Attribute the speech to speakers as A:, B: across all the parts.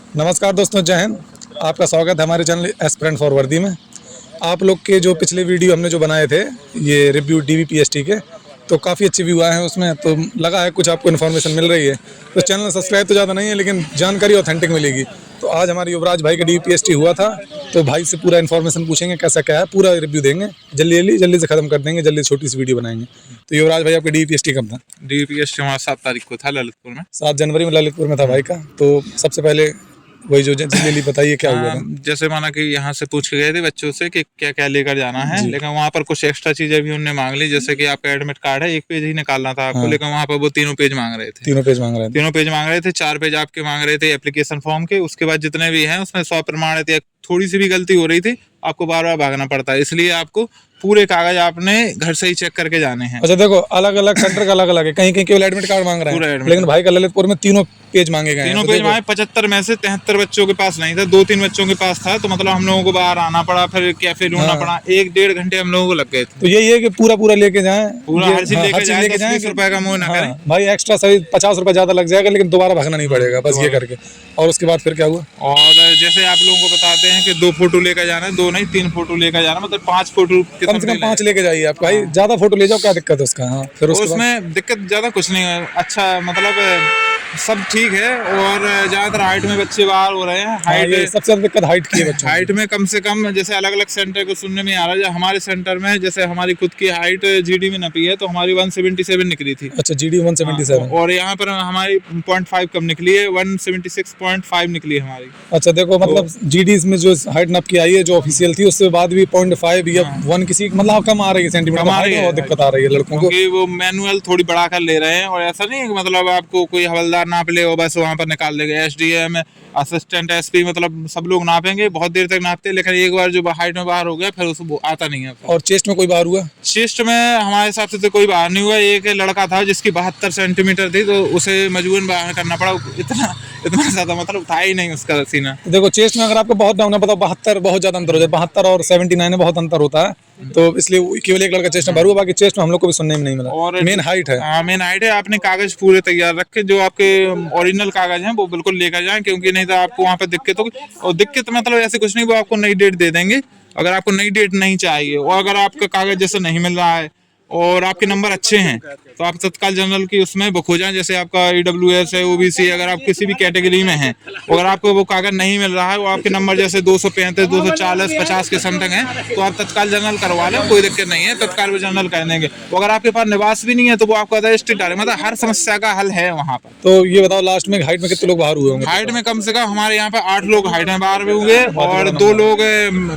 A: नमस्कार दोस्तों, जय हिंद। आपका स्वागत है हमारे चैनल एस्पिरेंट फॉर वर्दी में। आप लोग के जो पिछले वीडियो हमने जो बनाए थे ये रिव्यू DVPST के, तो काफ़ी अच्छे व्यू आए हैं उसमें, तो लगा है कुछ आपको इन्फॉर्मेशन मिल रही है। तो चैनल सब्सक्राइब तो ज़्यादा नहीं है लेकिन जानकारी ऑथेंटिक मिलेगी। तो आज हमारे युवराज भाई का DVPST हुआ था, तो भाई से पूरा इन्फॉर्मेशन पूछेंगे कैसा क्या है, पूरा रिव्यू देंगे। जल्दी से ख़त्म कर देंगे, जल्दी छोटी सी वीडियो बनाएंगे। तो युवराज भाई आपका DVPST कब था?
B: DVPST हमारा 7 तारीख को था ललितपुर में।
A: 7 जनवरी में ललितपुर में था भाई का। तो सबसे पहले वही जो जल्दी बताइए क्या हुआ था।
B: जैसे माना कि यहाँ से पूछ के गए थे बच्चों से कि क्या क्या लेकर जाना है, लेकिन वहाँ पर कुछ एक्स्ट्रा चीजें भी उन्होंने मांग ली। जैसे कि आपका एडमिट कार्ड है, 1 पेज ही निकालना था आपको, लेकिन वहाँ पर वो 3 पेज मांग रहे थे।
A: 3 पेज मांग रहे थे।
B: 3 पेज मांग रहे थे। 4 पेज आपके मांग रहे थे एप्लीकेशन फॉर्म के। उसके बाद जितने भी हैं उसमें 100 प्रमाणित या थोड़ी सी भी गलती हो रही थी, आपको बार बार भागना पड़ता है। इसलिए आपको पूरे कागज आपने घर से ही चेक करके जाने हैं।
A: अच्छा देखो, अलग अलग सेंटर का अलग अलग है। कहीं कहीं केवल एडमिट कार्ड मांग रहे हैं, लेकिन भाई का ललितपुर में 3 पेज मांगे गए हैं।
B: 3 पेज मांगे। 75 में से 73 बच्चों के पास नहीं था, 2-3 बच्चों के पास था। तो मतलब हम लोगों को बाहर आना पड़ा, फिर कैफे ढूंढना पड़ा। 1-1.5 घंटे हम लोगों को लग गए थे।
A: तो यही है कि पूरा लेके जाएं,
B: पूरा हर चीज लेके जाएं, 10-20 रुपए का मोह ना करें।
A: भाई एक्स्ट्रा सही 50 रुपए ज्यादा लग जाएगा, लेकिन दोबारा भागना नहीं पड़ेगा, बस ये करके। और उसके बाद फिर क्या हुआ?
B: और जैसे आप लोगों को बताते हैं कि 2 फोटो लेकर जाना है, 2 नहीं 3 फोटो लेकर जाना, मतलब 5 फोटो
A: कम से कम 5 लेके जाइए आप। भाई ज्यादा फोटो ले जाओ, क्या दिक्कत है उसका? हाँ, फिर
B: उसमें दिक्कत ज्यादा कुछ नहीं है। अच्छा मतलब सब ठीक है। और ज्यादातर हाइट में बच्चे बाहर हो रहे हैं। हाइट
A: सबसे ज्यादा दिक्कत हाइट की है बच्चों।
B: हाइट में कम से कम, जैसे अलग अलग सेंटर को सुनने में आ रहा है, हमारे सेंटर में जैसे हमारी खुद की हाइट GD में नपी है तो हमारी 177 निकली थी।
A: अच्छा, GD 177।
B: और यहाँ पर हमारी 0.5 कम निकली है, 176.5 निकली है हमारी।
A: अच्छा देखो, मतलब GD में जो हाइट नप की आई है जो ऑफिशियल थी, उससे बाद भी 0.5 या 1 किसी मतलब कम आ रही है सेंटीमीटर। बहुत दिक्कत आ रही है लड़कों को,
B: वो मैनुअल थोड़ी बढ़ा कर ले रहे हैं। और ऐसा नहीं है कि मतलब आपको कोई हवलदार नाप ले और बस वहाँ पर निकाल देगा। SDM, असिस्टेंट SP, मतलब सब लोग नापेंगे, बहुत देर तक नापते हैं, लेकिन एक बार जो हाइट में बाहर हो गया फिर उसको आता नहीं है।
A: और चेस्ट में कोई बाहर हुआ?
B: चेस्ट में हमारे हिसाब से तो कोई बाहर नहीं हुआ। एक लड़का था जिसकी 72 सेंटीमीटर थी, तो उसे मजबूरन बाहर करना पड़ा। इतना ज्यादा मतलब था ही नहीं उसका सीना।
A: देखो चेस्ट में अगर आपको बहुत डाउन है, बताओ 72 बहुत ज्यादा अंतर हो जाए। 72 और 79 में बहुत अंतर होता है, तो इसलिए केवल एक लड़का चेस्ट में भर हुआ, बाकी चेस्ट में हम लोग को भी सुनने में नहीं मिला। और मेन हाइट है।
B: हाँ, मेन हाइट है। आपने कागज पूरे तैयार रखे, जो आपके ओरिजिनल कागज हैं वो बिल्कुल लेकर जाएं, क्योंकि नहीं तो आपको वहाँ पे दिक्कत होगी। और दिक्कत मतलब ऐसे कुछ नहीं, वो आपको नई डेट दे देंगे अगर आपको नई डेट नहीं चाहिए। और अगर आपका कागज जैसे नहीं मिल रहा है और आपके नंबर अच्छे हैं तो आप तत्काल जनरल की उसमें बुक हो जाएं। जैसे आपका EWS है, OBC, अगर आप किसी भी कैटेगरी में हैं, अगर आपको वो कागज नहीं मिल रहा है, वो आपके नंबर जैसे 235, 240, 50 के समथिंग है, तो आप तत्काल जनरल करवा लें, कोई दिक्कत नहीं है। तत्काल वो जनरल कर देंगे। तो अगर आपके पास निवास भी नहीं है तो वो आपको अदर स्टेट डाले, मतलब हर समस्या का हल है वहाँ पर।
A: तो ये बताओ लास्ट में हाइट में कितने लोग बाहर हुए होंगे?
B: हाइट में कम से कम हमारे यहाँ पे 8 लोग हाइट में बाहर हुए और 2 लोग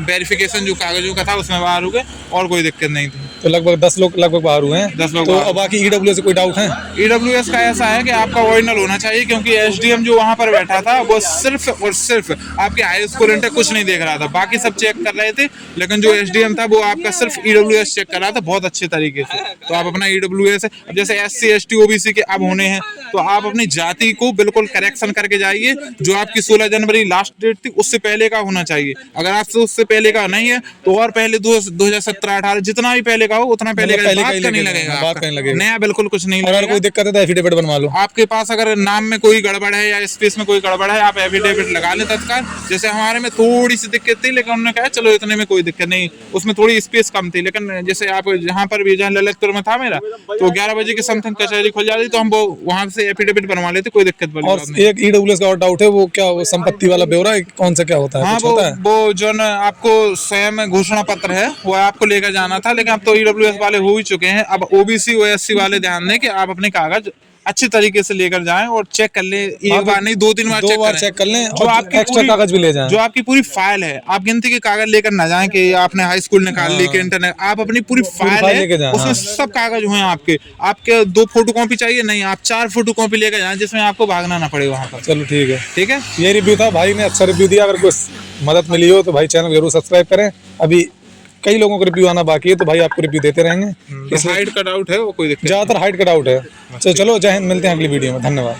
B: वेरिफिकेशन जो कागजों का था उसमें बाहर हुए, और कोई दिक्कत नहीं थी।
A: तो लगभग 10 लोग लगभग बाहर हुए हैं।
B: 10 लोग।
A: तो बाकी EWS से कोई डाउट है?
B: EWS का ऐसा है कि आपका ओरिजिनल होना चाहिए, क्योंकि SDM जो वहाँ पर बैठा था वो सिर्फ और सिर्फ आपके हाई स्कूल इंटर कुछ नहीं देख रहा था, बाकी सब चेक कर रहे थे। लेकिन जो SDM था वो आपका सिर्फ EWS चेक कर रहा था बहुत अच्छे तरीके से। तो आप अपना EWS, जैसे SC ST OBC के अब होने हैं, तो आप अपनी जाति को बिल्कुल करेक्शन करके जाइए। जो आपकी 16 जनवरी लास्ट डेट थी उससे पहले का होना चाहिए। अगर आपसे उससे पहले का नहीं है तो और पहले 2017-18 जितना भी पहले का हो उतना पहले का, बात का नहीं लगेगा,
A: बात नहीं लगेगा,
B: नया बिल्कुल कुछ नहीं
A: लगेगा। अगर कोई दिक्कत है तो एफिडेविट बनवा लो।
B: आपके पास अगर नाम में कोई गड़बड़ है या स्पेस में कोई गड़बड़ है, आप एफिडेविट लगा लें तत्काल। जैसे हमारे में थोड़ी सी दिक्कत थी, लेकिन उन्होंने कहा चलो इतने में कोई दिक्कत नहीं, उसमें थोड़ी स्पेस कम थी। लेकिन जैसे आप जहाँ पर भी, जहाँ ललितपुर में था मेरा, तो 11 बजे के समथिंग कचहरी खुल जाती, तो हम वो वहाँ से एफिडेविट बनवा लेते, कोई दिक्कत वाली बात नहीं।
A: एक EWS का और डाउट है, वो क्या वो संपत्ति वाला ब्यौरा कौन सा क्या होता है?
B: हाँ, वो जो आपको स्वयं घोषणा पत्र है वो आपको लेकर जाना था, लेकिन अब तो EWS वाले हो ही चुके हैं। अब OBC OSC वाले ध्यान दें कि आप अपने कागज अच्छे तरीके से लेकर जाएं और चेक कर लें। एक बार नहीं, 2-3 बार चेक कर लें।
A: जो आपकी एक्स्ट्रा कागज भी ले जाएं,
B: जो आपकी पूरी फाइल है। आप गिनती के कागज लेकर ना जाएं कि आपने हाई स्कूल निकाल ली कि इंटरनेट। आप अपनी पूरी फाइल है उसमें सब कागज हुए आपके 2 फोटोकॉपी चाहिए नहीं, आप 4 फोटोकॉपी लेकर जाएं, जिसमें आपको भागना ना पड़े वहाँ पर।
A: चलो ठीक है,
B: ठीक है।
A: ये रिव्यू था, भाई ने अच्छा रिव्यू दिया। अगर कुछ मदद मिली हो तो भाई चैनल जरूर सब्सक्राइब करें। अभी कई लोगों को रिव्यू आना बाकी है, तो भाई आपको रिव्यू देते रहेंगे।
B: हाइट का डाउट है, वो कोई दिक्कत,
A: ज्यादातर हाइट का डाउट है। चलो जय हिंद, मिलते हैं अगली वीडियो में। धन्यवाद।